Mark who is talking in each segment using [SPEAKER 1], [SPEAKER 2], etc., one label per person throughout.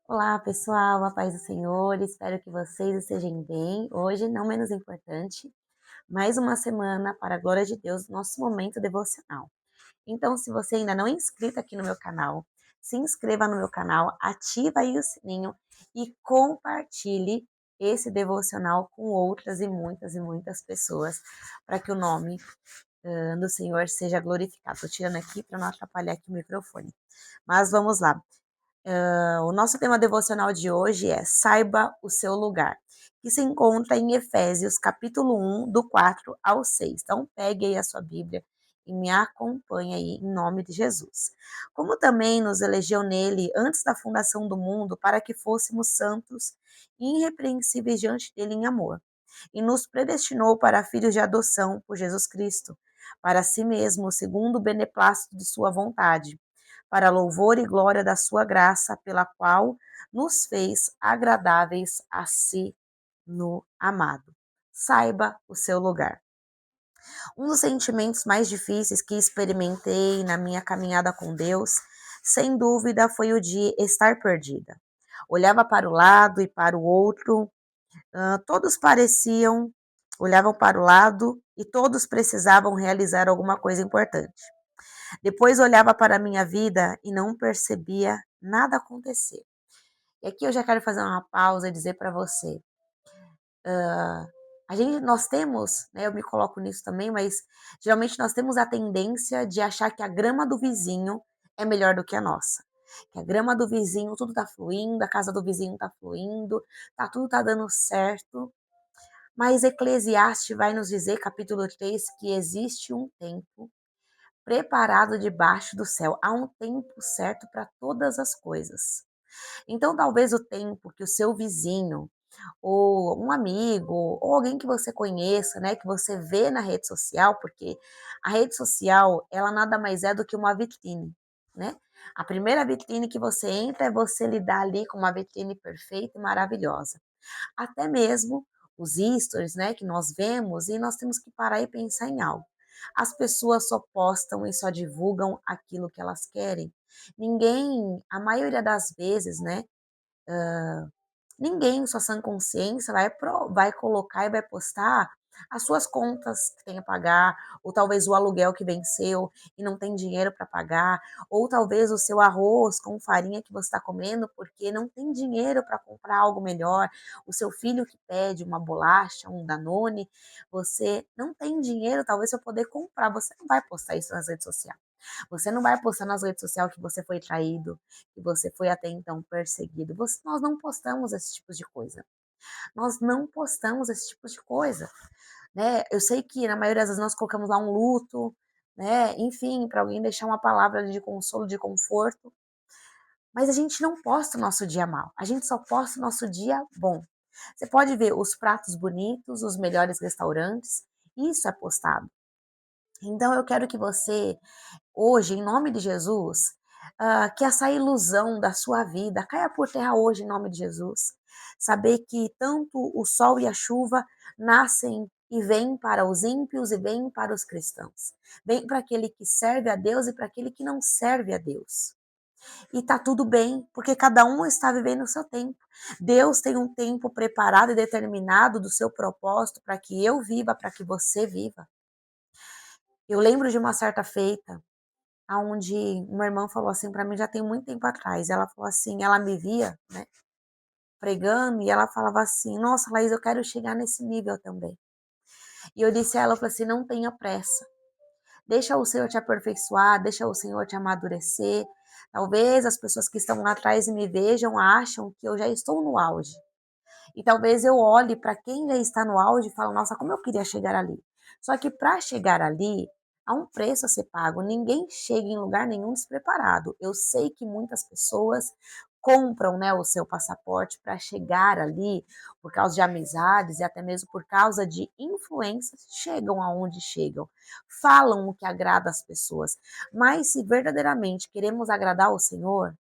[SPEAKER 1] Olá, pessoal, a paz do Senhor. Espero que vocês estejam bem. Hoje, não menos importante, mais uma semana para a glória de Deus, nosso momento devocional. Então, se você ainda não é inscrito aqui no meu canal, se inscreva no meu canal, ativa aí o sininho e compartilhe esse devocional com outras e muitas pessoas, para que o nome do Senhor seja glorificado. Estou tirando aqui para não atrapalhar aqui o microfone. Mas vamos lá. O nosso tema devocional de hoje é Saiba o seu lugar, que se encontra em Efésios capítulo 1, do 4 ao 6. Então, pegue aí a sua Bíblia e me acompanhe aí em nome de Jesus. Como também nos elegeu nele antes da fundação do mundo para que fôssemos santos e irrepreensíveis diante dele em amor, e nos predestinou para filhos de adoção por Jesus Cristo, para si mesmo, segundo o beneplácito de sua vontade, para louvor e glória da sua graça, pela qual nos fez agradáveis a si no amado. Saiba o seu lugar. Um dos sentimentos mais difíceis que experimentei na minha caminhada com Deus, sem dúvida, foi o de estar perdida. Olhava para o lado e para o outro, todos pareciam, olhavam para o lado e todos precisavam realizar alguma coisa importante. Depois olhava para a minha vida e não percebia nada acontecer. E aqui eu já quero fazer uma pausa e dizer para você, nós temos, né, eu me coloco nisso também, mas geralmente nós temos a tendência de achar que a grama do vizinho é melhor do que a nossa. Que a grama do vizinho tudo tá fluindo, a casa do vizinho tá fluindo, tudo tá dando certo. Mas Eclesiastes vai nos dizer, capítulo 3, que existe um tempo preparado debaixo do céu. Há um tempo certo para todas as coisas. Então, talvez o tempo que o seu vizinho, ou um amigo, ou alguém que você conheça, né, que você vê na rede social, porque a rede social, ela nada mais é do que uma vitrine, né? A primeira vitrine que você entra é você lidar ali com uma vitrine perfeita e maravilhosa. Até mesmo os stories, né, que nós vemos, e nós temos que parar e pensar em algo. As pessoas só postam e só divulgam aquilo que elas querem. Ninguém, a maioria das vezes, né, ninguém em sua sã consciência vai colocar e vai postar as suas contas que tem a pagar, ou talvez o aluguel que venceu e não tem dinheiro para pagar, ou talvez o seu arroz com farinha que você está comendo porque não tem dinheiro para comprar algo melhor, o seu filho que pede uma bolacha, um Danone, você não tem dinheiro talvez para poder comprar, você não vai postar isso nas redes sociais. Você não vai postar nas redes sociais que você foi traído, que você foi até então perseguido. Nós não postamos esse tipo de coisa. Nós não postamos esse tipo de coisa, né? Eu sei que na maioria das vezes nós colocamos lá um luto, né? Enfim, para alguém deixar uma palavra de consolo, de conforto, mas a gente não posta o nosso dia mal. A gente só posta o nosso dia bom. Você pode ver os pratos bonitos, os melhores restaurantes, isso é postado. Então eu quero que você hoje, em nome de Jesus, que essa ilusão da sua vida caia por terra hoje, em nome de Jesus. Saber que tanto o sol e a chuva nascem e vêm para os ímpios e vêm para os cristãos. Vem para aquele que serve a Deus e para aquele que não serve a Deus. E tá tudo bem, porque cada um está vivendo o seu tempo. Deus tem um tempo preparado e determinado do seu propósito para que eu viva, para que você viva. Eu lembro de uma certa feita, aonde uma irmã falou assim para mim já tem muito tempo atrás, ela falou assim, ela me via, né, pregando e ela falava assim: "Nossa, Laís, eu quero chegar nesse nível também". E eu disse a ela, eu falei assim: "Não tenha pressa, deixa o Senhor te aperfeiçoar, deixa o Senhor te amadurecer. Talvez as pessoas que estão lá atrás e me vejam acham que eu já estou no auge. E talvez eu olhe para quem já está no auge e falo: "Nossa, como eu queria chegar ali". Só que para chegar ali, há um preço a ser pago. Ninguém chega em lugar nenhum despreparado. Eu sei que muitas pessoas compram, né, o seu passaporte para chegar ali por causa de amizades e até mesmo por causa de influências, chegam aonde chegam. Falam o que agrada as pessoas. Mas se verdadeiramente queremos agradar o Senhor,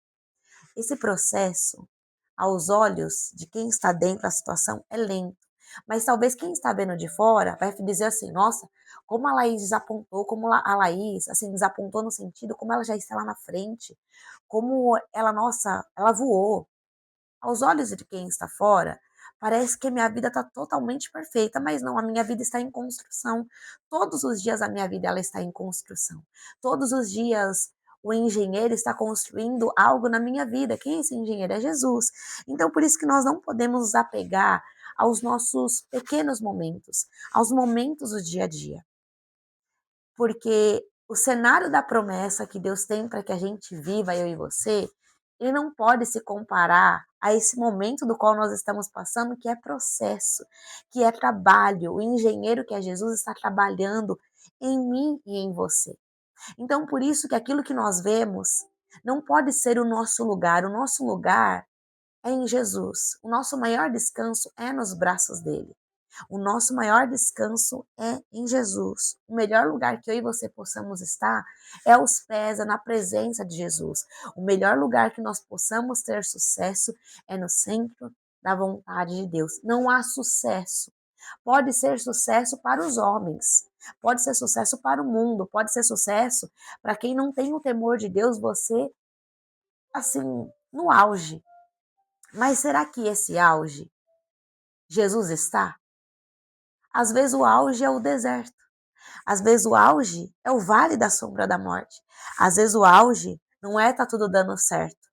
[SPEAKER 1] esse processo aos olhos de quem está dentro da situação é lento. Mas talvez quem está vendo de fora vai dizer assim: nossa, como a Laís desapontou, como a Laís, assim, desapontou no sentido como ela já está lá na frente, como ela, nossa, ela voou. Aos olhos de quem está fora, parece que a minha vida está totalmente perfeita, mas não, a minha vida está em construção. Todos os dias a minha vida ela está em construção. Todos os dias o engenheiro está construindo algo na minha vida. Quem é esse engenheiro? É Jesus. Então, por isso que nós não podemos nos apegar aos nossos pequenos momentos, aos momentos do dia a dia. Porque o cenário da promessa que Deus tem para que a gente viva, eu e você, ele não pode se comparar a esse momento do qual nós estamos passando, que é processo, que é trabalho. O engenheiro que é Jesus está trabalhando em mim e em você. Então, por isso que aquilo que nós vemos não pode ser o nosso lugar. O nosso lugar é em Jesus. O nosso maior descanso é nos braços dele. O nosso maior descanso é em Jesus. O melhor lugar que eu e você possamos estar é aos pés, é na presença de Jesus. O melhor lugar que nós possamos ter sucesso é no centro da vontade de Deus. Não há sucesso. Pode ser sucesso para os homens, pode ser sucesso para o mundo, pode ser sucesso para quem não tem o temor de Deus, você, assim, no auge. Mas será que esse auge Jesus está? Às vezes o auge é o deserto. Às vezes o auge é o vale da sombra da morte. Às vezes o auge não é tá tudo dando certo.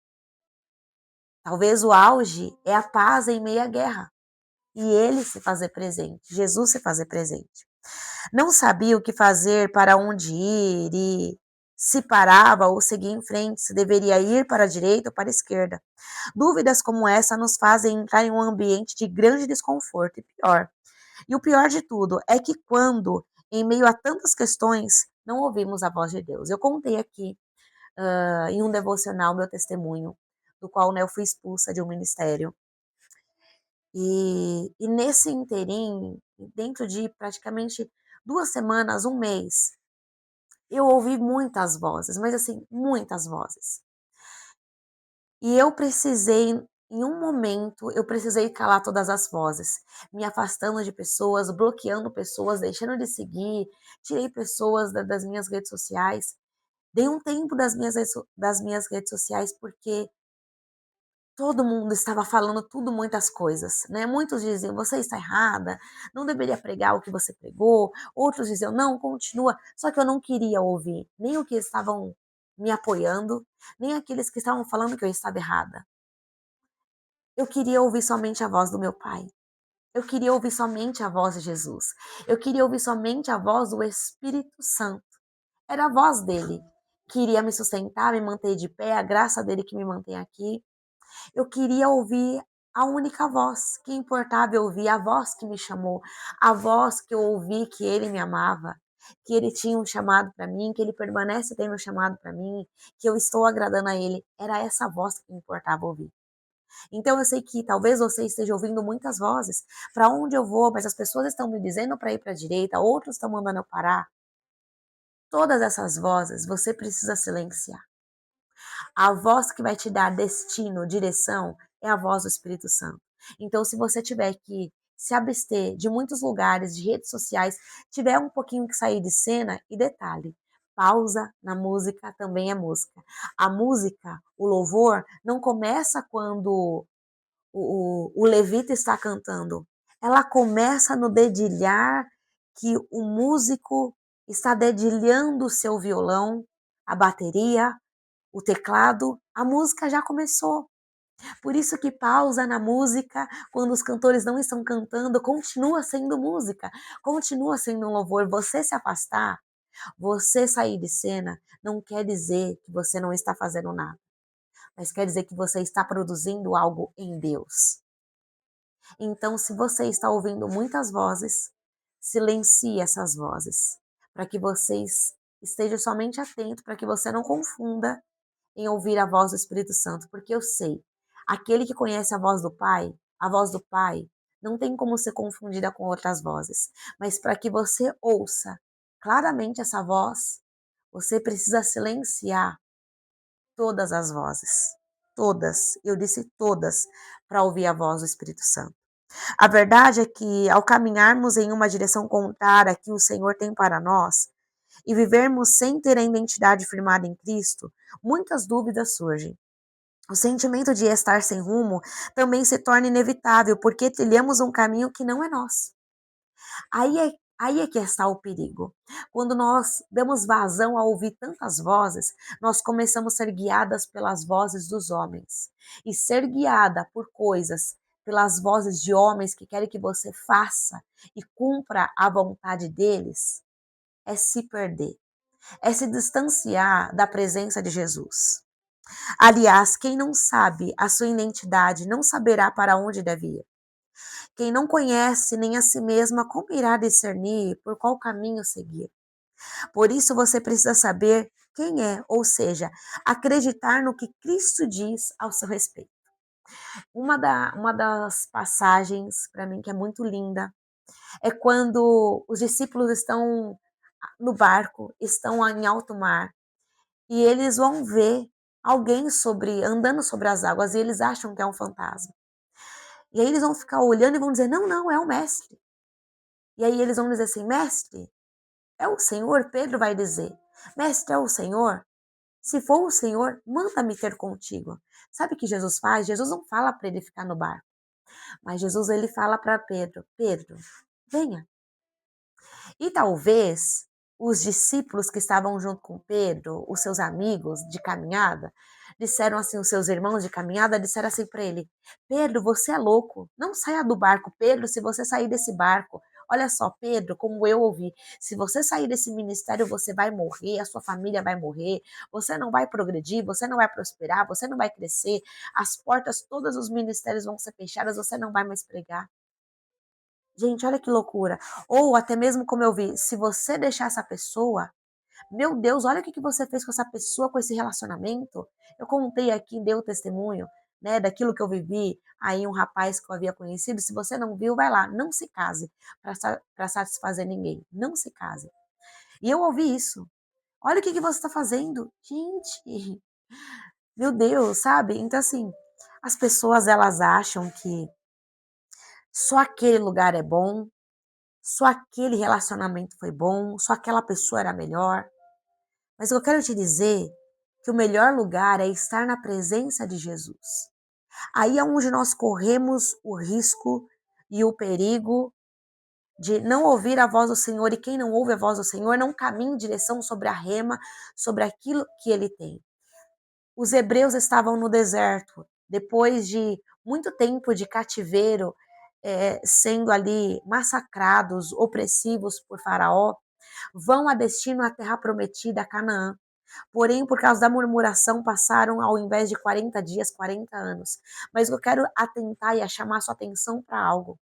[SPEAKER 1] Talvez o auge é a paz em meio à guerra. E ele se fazer presente, Jesus se fazer presente. Não sabia o que fazer, para onde ir, e se parava ou seguia em frente, se deveria ir para a direita ou para a esquerda. Dúvidas como essa nos fazem entrar em um ambiente de grande desconforto e pior. E o pior de tudo é que quando, em meio a tantas questões, não ouvimos a voz de Deus. Eu contei aqui em um devocional meu testemunho, do qual né, eu fui expulsa de um ministério. E nesse interim, dentro de praticamente 2 semanas, um mês, eu ouvi muitas vozes, mas assim, muitas vozes. E eu precisei, em um momento, eu precisei calar todas as vozes, me afastando de pessoas, bloqueando pessoas, deixando de seguir, tirei pessoas das minhas redes sociais, dei um tempo das minhas redes sociais porque todo mundo estava falando tudo, muitas coisas, né? Muitos diziam, você está errada, não deveria pregar o que você pregou. Outros diziam, não, continua. Só que eu não queria ouvir nem o que estavam me apoiando, nem aqueles que estavam falando que eu estava errada. Eu queria ouvir somente a voz do meu Pai. Eu queria ouvir somente a voz de Jesus. Eu queria ouvir somente a voz do Espírito Santo. Era a voz dele que iria me sustentar, me manter de pé, a graça dele que me mantém aqui. Eu queria ouvir a única voz que importava eu ouvir, a voz que me chamou, a voz que eu ouvi que ele me amava, que ele tinha um chamado para mim, que ele permanece tendo um chamado para mim, que eu estou agradando a ele. Era essa voz que me importava ouvir. Então eu sei que talvez você esteja ouvindo muitas vozes. Para onde eu vou? Mas as pessoas estão me dizendo para ir para a direita, outros estão mandando eu parar. Todas essas vozes você precisa silenciar. A voz que vai te dar destino, direção, é a voz do Espírito Santo. Então, se você tiver que se abster de muitos lugares, de redes sociais, tiver um pouquinho que sair de cena, e detalhe, pausa na música também é música. A música, o louvor, não começa quando o levita está cantando. Ela começa no dedilhar que o músico está dedilhando o seu violão, a bateria, o teclado, a música já começou. Por isso que pausa na música, quando os cantores não estão cantando, continua sendo música, continua sendo um louvor. Você se afastar, você sair de cena, não quer dizer que você não está fazendo nada, mas quer dizer que você está produzindo algo em Deus. Então, se você está ouvindo muitas vozes, silencie essas vozes, para que vocês estejam somente atento, para que você não confunda em ouvir a voz do Espírito Santo, porque eu sei, aquele que conhece a voz do Pai, não tem como ser confundida com outras vozes. Mas para que você ouça claramente essa voz, você precisa silenciar todas as vozes. Todas, eu disse todas, para ouvir a voz do Espírito Santo. A verdade é que, ao caminharmos em uma direção contrária que o Senhor tem para nós, e vivermos sem ter a identidade firmada em Cristo, muitas dúvidas surgem. O sentimento de estar sem rumo também se torna inevitável, porque trilhamos um caminho que não é nosso. Aí é que está o perigo. Quando nós damos vazão a ouvir tantas vozes, nós começamos a ser guiadas pelas vozes dos homens. E ser guiada por coisas, pelas vozes de homens que querem que você faça e cumpra a vontade deles, é se perder, é se distanciar da presença de Jesus. Aliás, quem não sabe a sua identidade não saberá para onde deve ir. Quem não conhece nem a si mesma, como irá discernir por qual caminho seguir? Por isso você precisa saber quem é, ou seja, acreditar no que Cristo diz ao seu respeito. Uma das passagens, para mim, que é muito linda, é quando os discípulos estão no barco, estão em alto mar, e eles vão ver alguém andando sobre as águas, e eles acham que é um fantasma. E aí eles vão ficar olhando e vão dizer: não, não, é o mestre. E aí eles vão dizer assim: mestre, é o Senhor? Pedro vai dizer: mestre, é o Senhor? Se for o Senhor, manda-me ter contigo. Sabe o que Jesus faz? Jesus não fala para ele ficar no barco, mas Jesus ele fala para Pedro: Pedro, venha. E talvez os discípulos que estavam junto com Pedro, os seus amigos de caminhada, disseram assim, os seus irmãos de caminhada disseram assim para ele: Pedro, você é louco, não saia do barco. Pedro, se você sair desse barco, olha só, Pedro, como eu ouvi, se você sair desse ministério, você vai morrer, a sua família vai morrer, você não vai progredir, você não vai prosperar, você não vai crescer, as portas, todos os ministérios vão ser fechadas, você não vai mais pregar. Gente, olha que loucura. Ou até mesmo como eu vi, se você deixar essa pessoa, meu Deus, olha o que você fez com essa pessoa, com esse relacionamento. Eu contei aqui, dei o testemunho, né, daquilo que eu vivi. Aí um rapaz que eu havia conhecido, se você não viu, vai lá, não se case para satisfazer ninguém. Não se case. E eu ouvi isso. Olha o que você está fazendo. Gente, meu Deus, sabe? Então assim, as pessoas elas acham que só aquele lugar é bom, só aquele relacionamento foi bom, só aquela pessoa era melhor. Mas eu quero te dizer que o melhor lugar é estar na presença de Jesus. Aí é onde nós corremos o risco e o perigo de não ouvir a voz do Senhor, e quem não ouve a voz do Senhor não caminha em direção sobre a rema, sobre aquilo que ele tem. Os hebreus estavam no deserto, depois de muito tempo de cativeiro, sendo ali massacrados, opressivos por Faraó, vão a destino à terra prometida, Canaã. Porém, por causa da murmuração, passaram, ao invés de 40 dias, 40 anos. Mas eu quero atentar e chamar sua atenção para algo.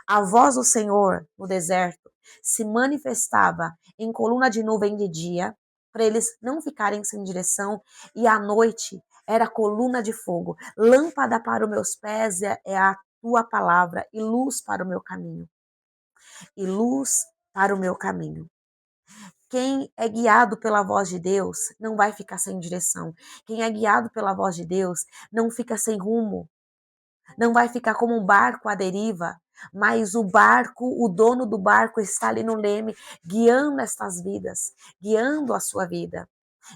[SPEAKER 1] A voz do Senhor no deserto se manifestava em coluna de nuvem de dia, para eles não ficarem sem direção, e à noite era coluna de fogo. Lâmpada para os meus pés é a tua palavra, e luz para o meu caminho. E luz para o meu caminho. Quem é guiado pela voz de Deus não vai ficar sem direção. Quem é guiado pela voz de Deus não fica sem rumo, não vai ficar como um barco à deriva, mas o barco, o dono do barco está ali no leme, guiando estas vidas, guiando a sua vida.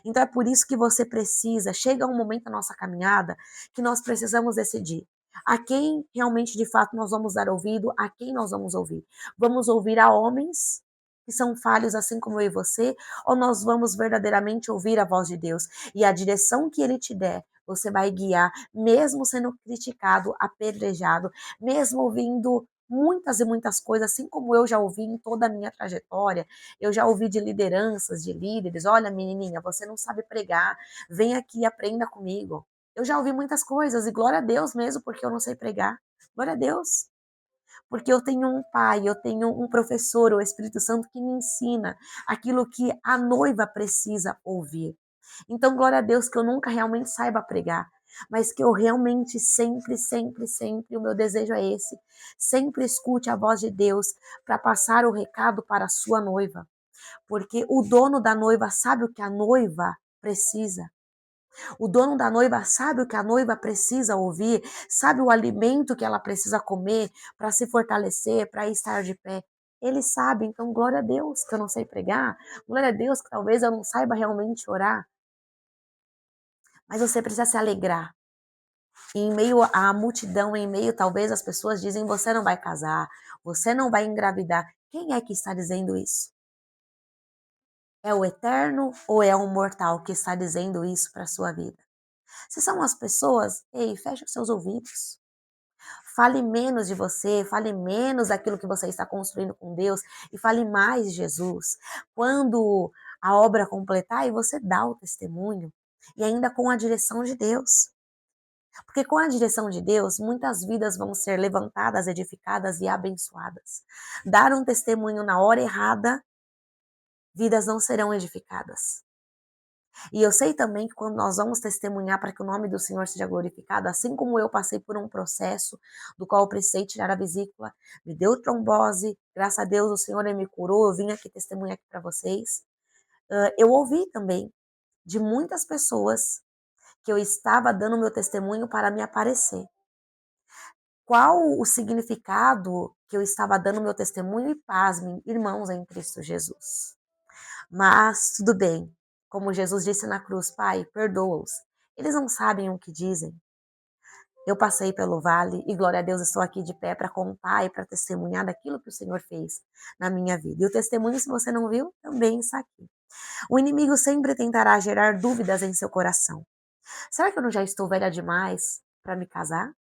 [SPEAKER 1] Então é por isso que você precisa, chega um momento na nossa caminhada que nós precisamos decidir a quem realmente de fato nós vamos dar ouvido, a quem nós vamos ouvir. Vamos ouvir a homens que são falhos assim como eu e você, ou nós vamos verdadeiramente ouvir a voz de Deus e a direção que ele te der, você vai guiar, mesmo sendo criticado, apedrejado, mesmo ouvindo muitas e muitas coisas, assim como eu já ouvi em toda a minha trajetória. Eu já ouvi de lideranças, de líderes: olha, menininha, você não sabe pregar, vem aqui e aprenda comigo. Eu já ouvi muitas coisas, e glória a Deus mesmo, porque eu não sei pregar. Glória a Deus. Porque eu tenho um pai, eu tenho um professor, o Espírito Santo, que me ensina aquilo que a noiva precisa ouvir. Então, glória a Deus que eu nunca realmente saiba pregar, mas que eu realmente sempre, sempre, sempre, o meu desejo é esse, sempre escute a voz de Deus para passar o recado para a sua noiva, porque o dono da noiva sabe o que a noiva precisa. O dono da noiva sabe o que a noiva precisa ouvir, sabe o alimento que ela precisa comer para se fortalecer, para estar de pé. Ele sabe, então glória a Deus que eu não sei pregar, glória a Deus que talvez eu não saiba realmente orar, mas você precisa se alegrar. em meio à multidão, em meio talvez as pessoas dizem: "Você não vai casar, você não vai engravidar". Quem é que está dizendo isso? É o Eterno ou é um mortal que está dizendo isso para sua vida? Se são as pessoas, ei, feche os seus ouvidos. Fale menos de você, fale menos daquilo que você está construindo com Deus e fale mais de Jesus. Quando a obra completar, e você dá o testemunho, e ainda com a direção de Deus. Porque com a direção de Deus, muitas vidas vão ser levantadas, edificadas e abençoadas. Dar um testemunho na hora errada, vidas não serão edificadas. E eu sei também que quando nós vamos testemunhar para que o nome do Senhor seja glorificado, assim como eu passei por um processo do qual eu precisei tirar a vesícula, me deu trombose, graças a Deus o Senhor me curou, eu vim aqui testemunhar aqui para vocês. Eu ouvi também de muitas pessoas que eu estava dando meu testemunho para me aparecer. Qual o significado que eu estava dando meu testemunho? E pasmem, irmãos em Cristo Jesus. Mas tudo bem, como Jesus disse na cruz: Pai, perdoa-os. Eles não sabem o que dizem. Eu passei pelo vale e, glória a Deus, estou aqui de pé para contar e para testemunhar daquilo que o Senhor fez na minha vida. E o testemunho, se você não viu, também está aqui. O inimigo sempre tentará gerar dúvidas em seu coração. Será que eu não já estou velha demais para me casar?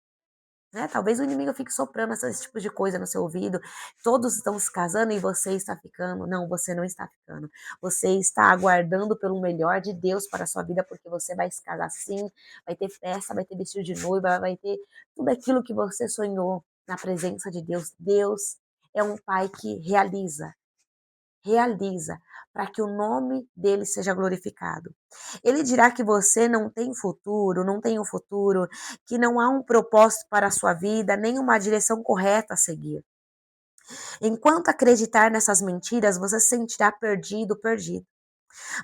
[SPEAKER 1] Né? Talvez o inimigo fique soprando esse tipo de coisa no seu ouvido. Todos estão se casando e você está ficando. Não, você não está ficando. Você está aguardando pelo melhor de Deus para a sua vida, porque você vai se casar sim, vai ter festa, vai ter vestido de noiva, vai ter tudo aquilo que você sonhou na presença de Deus. Deus é um pai que realiza, para que o nome dele seja glorificado. Ele dirá que você não tem futuro, não tem um futuro, que não há um propósito para a sua vida, nem uma direção correta a seguir. Enquanto acreditar nessas mentiras, você se sentirá perdido, perdido.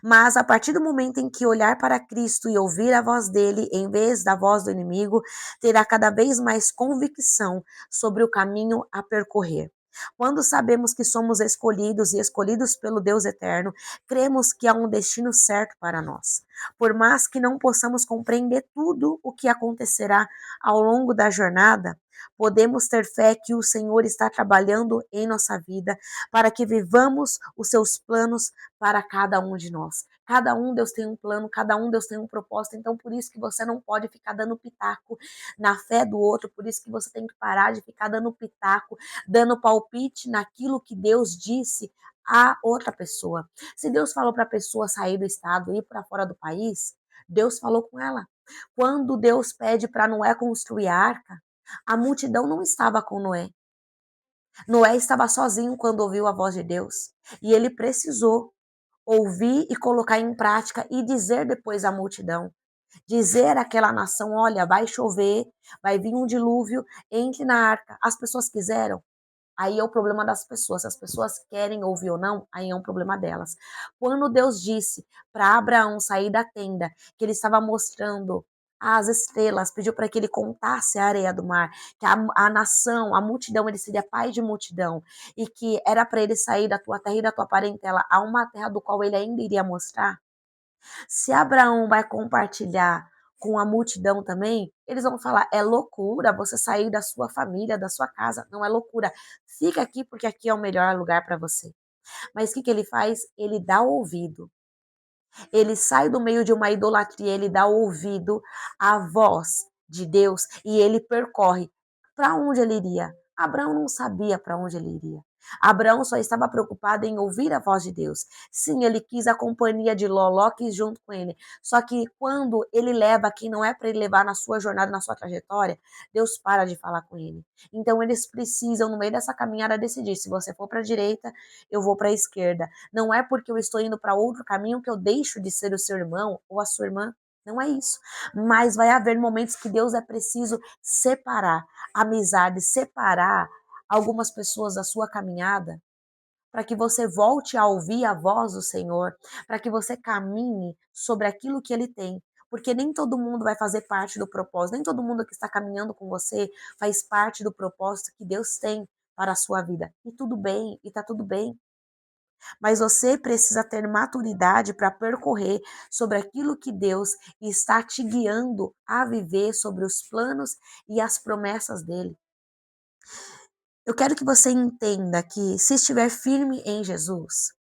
[SPEAKER 1] Mas a partir do momento em que olhar para Cristo e ouvir a voz dele, em vez da voz do inimigo, terá cada vez mais convicção sobre o caminho a percorrer. Quando sabemos que somos escolhidos e escolhidos pelo Deus eterno, cremos que há um destino certo para nós. Por mais que não possamos compreender tudo o que acontecerá ao longo da jornada, podemos ter fé que o Senhor está trabalhando em nossa vida para que vivamos os seus planos para cada um de nós. Cada um Deus tem um plano, cada um Deus tem um propósito, então por isso que você não pode ficar dando pitaco na fé do outro, por isso que você tem que parar de ficar dando pitaco, dando palpite naquilo que Deus disse a outra pessoa. Se Deus falou para a pessoa sair do estado, ir para fora do país, Deus falou com ela. Quando Deus pede para Noé construir a arca, a multidão não estava com Noé. Noé estava sozinho quando ouviu a voz de Deus, e ele precisou ouvir e colocar em prática e dizer depois à multidão, dizer àquela nação: olha, vai chover, vai vir um dilúvio, entre na arca. As pessoas quiseram? Aí é o problema das pessoas. Se as pessoas querem ouvir ou não, aí é um problema delas. Quando Deus disse para Abraão sair da tenda, que ele estava mostrando as estrelas, pediu para que ele contasse a areia do mar, que a nação, a multidão, ele seria pai de multidão, e que era para ele sair da tua terra e da tua parentela a uma terra do qual ele ainda iria mostrar. Se Abraão vai compartilhar com a multidão também, eles vão falar: é loucura você sair da sua família, da sua casa. Não é loucura. Fica aqui porque aqui é o melhor lugar para você. Mas o que, que ele faz? Ele dá ouvido. Ele sai do meio de uma idolatria, ele dá ouvido à voz de Deus e ele percorre. Para onde ele iria? Abraão não sabia para onde ele iria. Abraão só estava preocupado em ouvir a voz de Deus. Sim, ele quis a companhia de Ló, quis junto com ele. Só que quando ele leva quem não é para ele levar na sua jornada, na sua trajetória, Deus para de falar com ele. Então eles precisam, no meio dessa caminhada, decidir: se você for para a direita, eu vou para a esquerda. Não é porque eu estou indo para outro caminho que eu deixo de ser o seu irmão ou a sua irmã. Não é isso. Mas vai haver momentos que Deus é preciso separar amizade, separar algumas pessoas da sua caminhada, para que você volte a ouvir a voz do Senhor, para que você caminhe sobre aquilo que Ele tem. Porque nem todo mundo vai fazer parte do propósito, nem todo mundo que está caminhando com você faz parte do propósito que Deus tem para a sua vida. E tudo bem, e tá tudo bem. mas você precisa ter maturidade para percorrer sobre aquilo que Deus está te guiando a viver, sobre os planos e as promessas dele. Eu quero que você entenda que, se estiver firme em Jesus,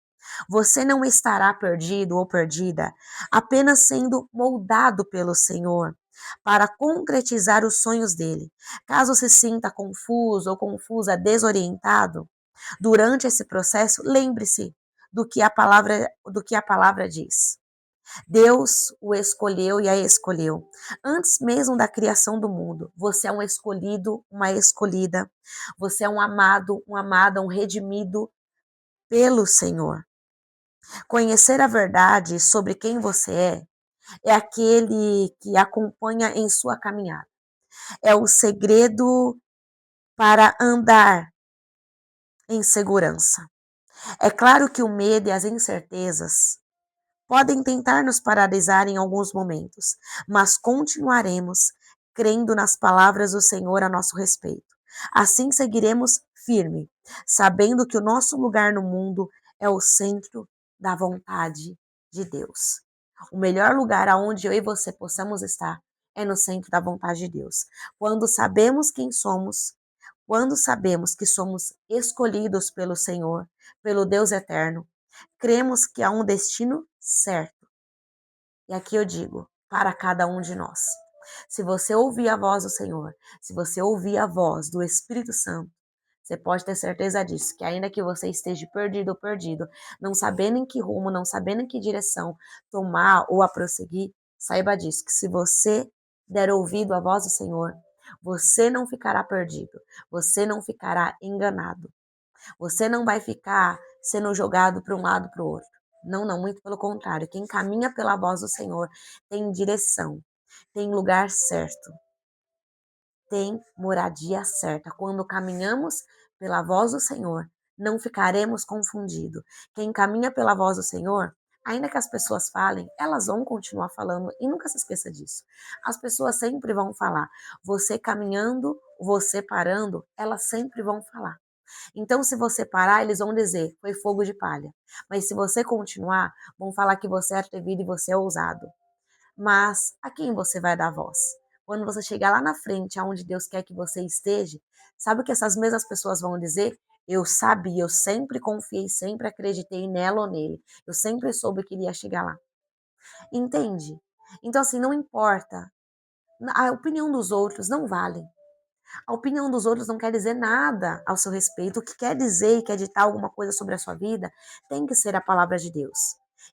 [SPEAKER 1] você não estará perdido ou perdida, apenas sendo moldado pelo Senhor para concretizar os sonhos dele. Caso se sinta confuso ou confusa, desorientado, durante esse processo, lembre-se do que a palavra diz. Deus o escolheu e a escolheu. Antes mesmo da criação do mundo, você é um escolhido, uma escolhida. Você é um amado, uma amada, um redimido pelo Senhor. Conhecer a verdade sobre quem você é aquele que acompanha em sua caminhada. É o segredo para andar em segurança. É claro que o medo e as incertezas podem tentar nos paralisar em alguns momentos, mas continuaremos crendo nas palavras do Senhor a nosso respeito. Assim seguiremos firme, sabendo que o nosso lugar no mundo é o centro da vontade de Deus. O melhor lugar aonde eu e você possamos estar é no centro da vontade de Deus. Quando sabemos quem somos, quando sabemos que somos escolhidos pelo Senhor, pelo Deus eterno, cremos que há um destino certo. E aqui eu digo, para cada um de nós. Se você ouvir a voz do Senhor, se você ouvir a voz do Espírito Santo, você pode ter certeza disso, que ainda que você esteja perdido ou perdido, não sabendo em que rumo, não sabendo em que direção tomar ou a prosseguir, saiba disso, que se você der ouvido à voz do Senhor, você não ficará perdido, você não ficará enganado. Você não vai ficar sendo jogado para um lado para o outro. Não, não, muito pelo contrário. Quem caminha pela voz do Senhor tem direção, tem lugar certo, tem moradia certa. Quando caminhamos pela voz do Senhor, não ficaremos confundidos. Quem caminha pela voz do Senhor, ainda que as pessoas falem, elas vão continuar falando e nunca se esqueça disso. As pessoas sempre vão falar. Você caminhando, você parando, elas sempre vão falar. Então, se você parar, eles vão dizer, foi fogo de palha. Mas se você continuar, vão falar que você é atrevido e você é ousado. Mas a quem você vai dar voz? Quando você chegar lá na frente, aonde Deus quer que você esteja, sabe o que essas mesmas pessoas vão dizer? Eu sabia, eu sempre confiei, sempre acreditei nela ou nele. Eu sempre soube que ele ia chegar lá. Entende? Então, assim, não importa. A opinião dos outros não vale. A opinião dos outros não quer dizer nada ao seu respeito. O que quer dizer e quer ditar alguma coisa sobre a sua vida tem que ser a palavra de Deus.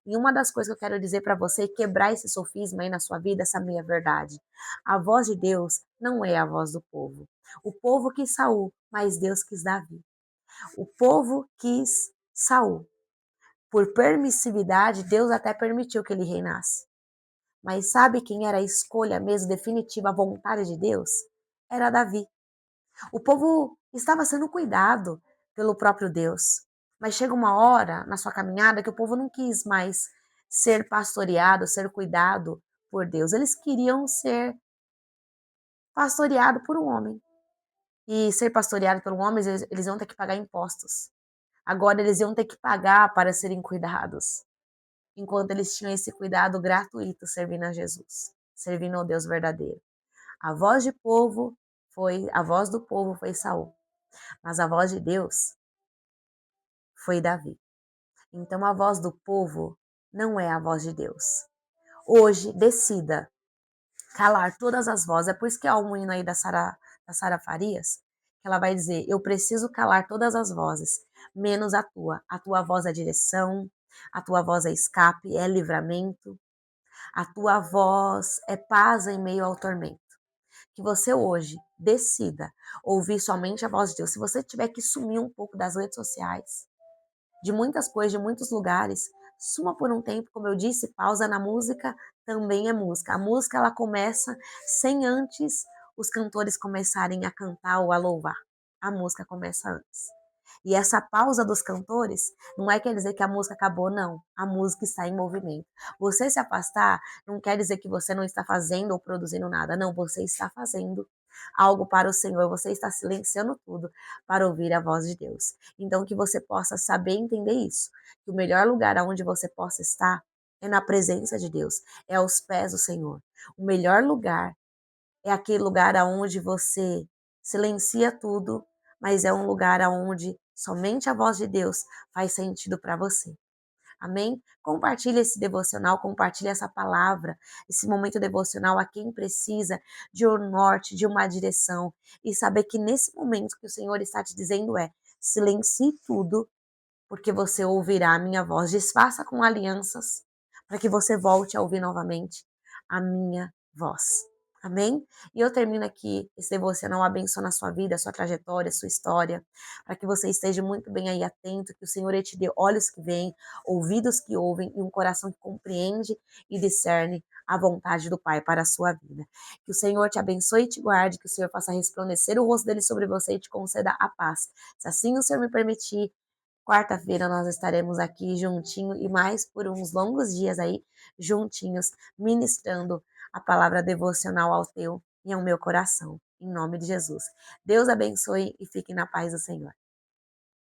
[SPEAKER 1] E uma das coisas que eu quero dizer para você é quebrar esse sofisma aí na sua vida, essa meia verdade. A voz de Deus não é a voz do povo. O povo quis Saul, mas Deus quis Davi. O povo quis Saul. Por permissividade, Deus até permitiu que ele reinasse. Mas sabe quem era a escolha mesmo definitiva, a vontade de Deus? Era Davi. O povo estava sendo cuidado pelo próprio Deus. Mas chega uma hora na sua caminhada que o povo não quis mais ser pastoreado, ser cuidado por Deus. Eles queriam ser pastoreado por um homem. E ser pastoreado por um homem, eles iam ter que pagar impostos. Agora eles iam ter que pagar para serem cuidados. Enquanto eles tinham esse cuidado gratuito servindo a Jesus, servindo ao Deus verdadeiro. A voz do povo foi Saul. Mas a voz de Deus foi Davi. Então a voz do povo não é a voz de Deus. Hoje, decida calar todas as vozes. É por isso que há um hino aí da Sara Farias, que ela vai dizer, eu preciso calar todas as vozes, menos a tua. A tua voz é direção, a tua voz é escape, é livramento. A tua voz é paz em meio ao tormento. Que você hoje decida ouvir somente a voz de Deus. Se você tiver que sumir um pouco das redes sociais, de muitas coisas, de muitos lugares, suma por um tempo, como eu disse, pausa na música também é música. A música ela começa sem antes os cantores começarem a cantar ou a louvar. A música começa antes. E essa pausa dos cantores não quer dizer que a música acabou, não. A música está em movimento. Você se afastar não quer dizer que você não está fazendo ou produzindo nada. Não, você está fazendo. algo para o Senhor, você está silenciando tudo para ouvir a voz de Deus. Então que você possa saber entender isso, que o melhor lugar aonde você possa estar é na presença de Deus, é aos pés do Senhor. O melhor lugar é aquele lugar aonde você silencia tudo, mas é um lugar aonde somente a voz de Deus faz sentido para você. Amém? Compartilhe esse devocional, compartilhe essa palavra, esse momento devocional a quem precisa de um norte, de uma direção. E saber que nesse momento que o Senhor está te dizendo é: silencie tudo, porque você ouvirá a minha voz. Desfaça com alianças, para que você volte a ouvir novamente a minha voz. Amém? E eu termino aqui esse devocional abençoando a sua vida, a sua trajetória, a sua história, para que você esteja muito bem aí atento, que o Senhor te dê olhos que veem, ouvidos que ouvem e um coração que compreende e discerne a vontade do Pai para a sua vida. Que o Senhor te abençoe e te guarde, que o Senhor faça resplandecer o rosto dele sobre você e te conceda a paz. Se assim o Senhor me permitir, quarta-feira nós estaremos aqui juntinho e mais por uns longos dias aí juntinhos, ministrando a palavra devocional ao teu e ao meu coração. Em nome de Jesus. Deus abençoe e fique na paz do Senhor.